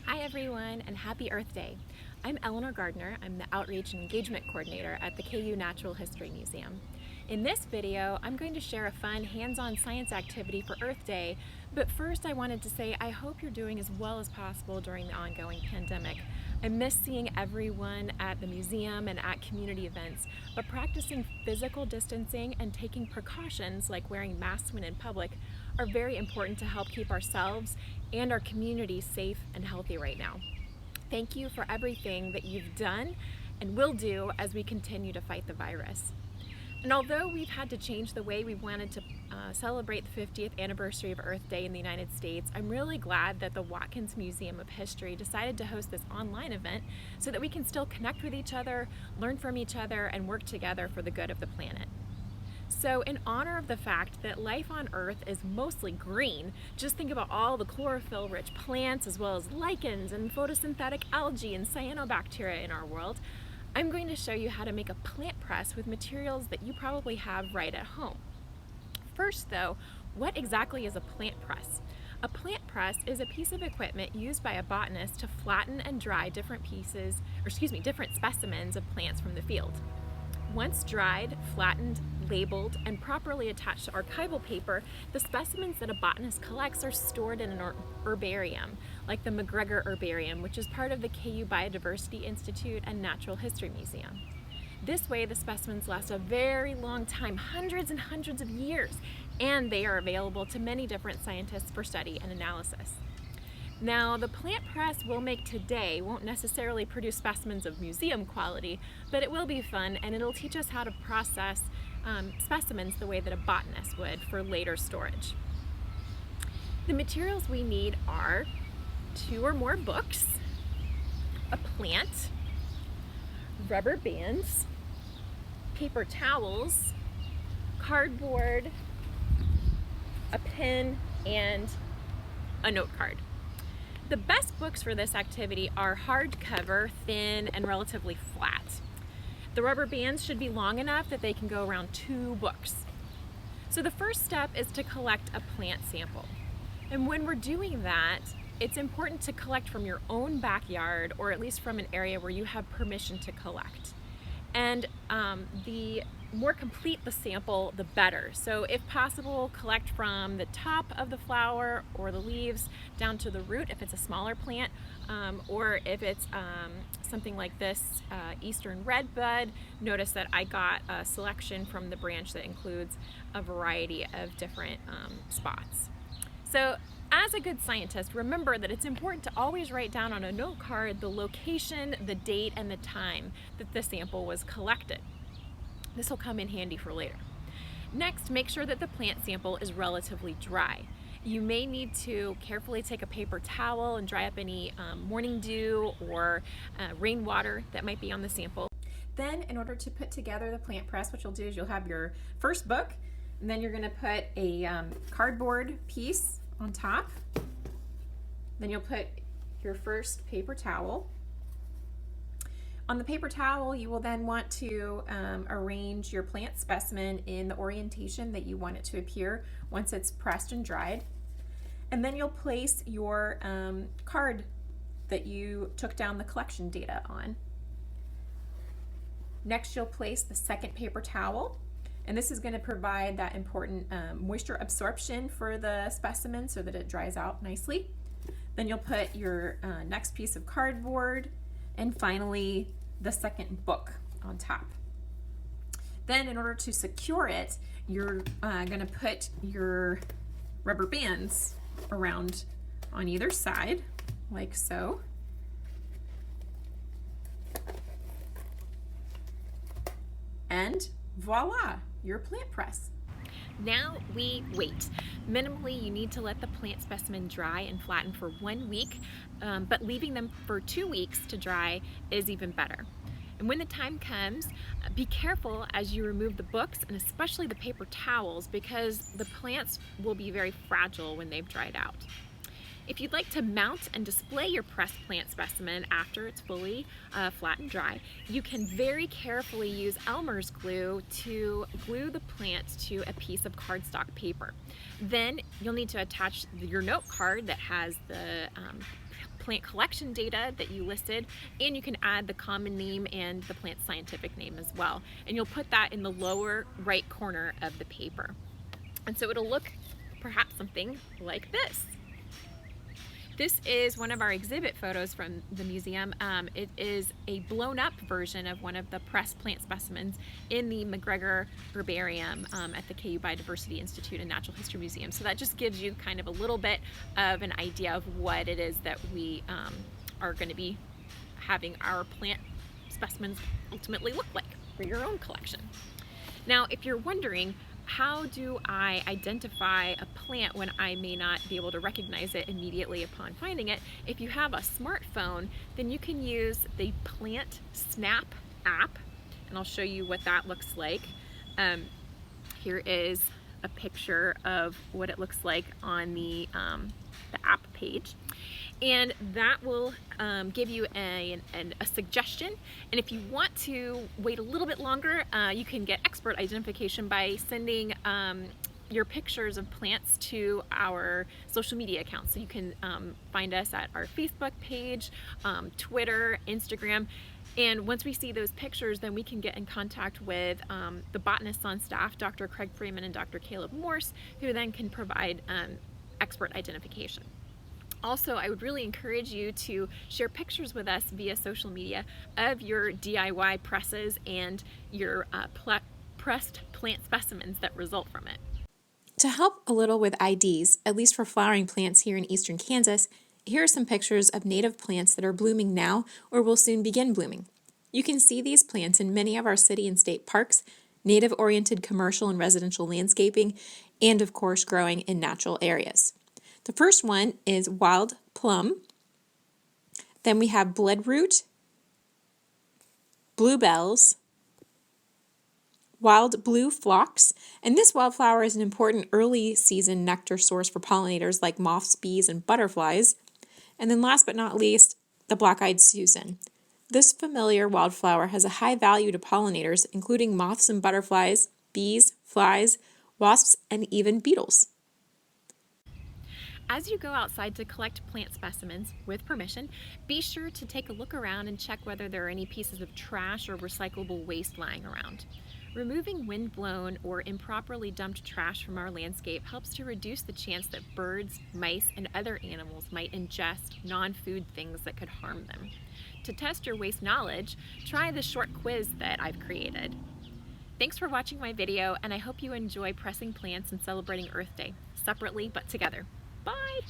Hi everyone, and happy Earth Day. I'm Eleanor Gardner. I'm the Outreach and Engagement Coordinator at the KU Natural History Museum. In this video, I'm going to share a fun hands-on science activity for Earth Day, but first I wanted to say I hope you're doing as well as possible during the ongoing pandemic. I miss seeing everyone at the museum and at community events, but practicing physical distancing and taking precautions like wearing masks when in public are very important to help keep ourselves and our community safe and healthy right now. Thank you for everything that you've done and will do as we continue to fight the virus. And although we've had to change the way we wanted to celebrate the 50th anniversary of Earth Day in the United States, I'm really glad that the Watkins Museum of History decided to host this online event so that we can still connect with each other, learn from each other, and work together for the good of the planet. So in honor of the fact that life on Earth is mostly green, just think about all the chlorophyll-rich plants as well as lichens and photosynthetic algae and cyanobacteria in our world, I'm going to show you how to make a plant press with materials that you probably have right at home. First though, what exactly is a plant press? A plant press is a piece of equipment used by a botanist to flatten and dry different specimens of plants from the field. Once dried, flattened, labeled, and properly attached to archival paper, the specimens that a botanist collects are stored in an herbarium, like the McGregor Herbarium, which is part of the KU Biodiversity Institute and Natural History Museum. This way, the specimens last a very long time, hundreds and hundreds of years, and they are available to many different scientists for study and analysis. Now, the plant press we'll make today won't necessarily produce specimens of museum quality, but it will be fun and it'll teach us how to process specimens the way that a botanist would for later storage. The materials we need are 2 or more books, a plant, rubber bands, paper towels, cardboard, a pen, and a note card. The best books for this activity are hardcover, thin, and relatively flat. The rubber bands should be long enough that they can go around 2 books. So the first step is to collect a plant sample. And when we're doing that, it's important to collect from your own backyard or at least from an area where you have permission to collect. And the more complete the sample, the better. So if possible, collect from the top of the flower or the leaves down to the root if it's a smaller plant, or if it's something like this Eastern redbud, notice that I got a selection from the branch that includes a variety of different spots. So as a good scientist, remember that it's important to always write down on a note card the location, the date, and the time that the sample was collected. This will come in handy for later. Next, make sure that the plant sample is relatively dry. You may need to carefully take a paper towel and dry up any morning dew or rainwater that might be on the sample. Then, in order to put together the plant press, what you'll do is you'll have your first book, and then you're going to put a cardboard piece on top. Then you'll put your first paper towel. On the paper towel, you will then want to arrange your plant specimen in the orientation that you want it to appear once it's pressed and dried. And then you'll place your card that you took down the collection data on. Next, you'll place the second paper towel. And this is going to provide that important moisture absorption for the specimen so that it dries out nicely. Then you'll put your next piece of cardboard, and finally the second book on top. Then in order to secure it, you're going to put your rubber bands around on either side, like so. And voila, your plant press. Now we wait. Minimally, you need to let the plant specimen dry and flatten for 1 week, but leaving them for 2 weeks to dry is even better. And when the time comes, be careful as you remove the books and especially the paper towels because the plants will be very fragile when they've dried out. If you'd like to mount and display your pressed plant specimen after it's fully flat and dry, you can very carefully use Elmer's glue to glue the plant to a piece of cardstock paper. Then you'll need to attach your note card that has the plant collection data that you listed, and you can add the common name and the plant scientific name as well. And you'll put that in the lower right corner of the paper. And so it'll look perhaps something like this. This is one of our exhibit photos from the museum. It is a blown up version of one of the pressed plant specimens in the McGregor Herbarium at the KU Biodiversity Institute and Natural History Museum. So that just gives you kind of a little bit of an idea of what it is that we are going to be having our plant specimens ultimately look like for your own collection. Now, if you're wondering, how do I identify a plant when I may not be able to recognize it immediately upon finding it? If you have a smartphone, then you can use the Plant Snap app, and I'll show you what that looks like. Here is a picture of what it looks like on the app page. And that will give you a suggestion. And if you want to wait a little bit longer, you can get expert identification by sending your pictures of plants to our social media accounts. So you can find us at our Facebook page, Twitter, Instagram. And once we see those pictures, then we can get in contact with the botanists on staff, Dr. Craig Freeman and Dr. Caleb Morse, who then can provide expert identification. Also, I would really encourage you to share pictures with us via social media of your DIY presses and your pressed plant specimens that result from it. To help a little with IDs, at least for flowering plants here in eastern Kansas, here are some pictures of native plants that are blooming now or will soon begin blooming. You can see these plants in many of our city and state parks, native-oriented commercial and residential landscaping, and of course growing in natural areas. The first one is wild plum. Then we have bloodroot, bluebells, wild blue phlox, and this wildflower is an important early season nectar source for pollinators like moths, bees, and butterflies. And then last but not least, the black-eyed Susan. This familiar wildflower has a high value to pollinators, including moths and butterflies, bees, flies, wasps, and even beetles. As you go outside to collect plant specimens, with permission, be sure to take a look around and check whether there are any pieces of trash or recyclable waste lying around. Removing windblown or improperly dumped trash from our landscape helps to reduce the chance that birds, mice, and other animals might ingest non-food things that could harm them. To test your waste knowledge, try the short quiz that I've created. Thanks for watching my video, and I hope you enjoy pressing plants and celebrating Earth Day, separately but together. Bye!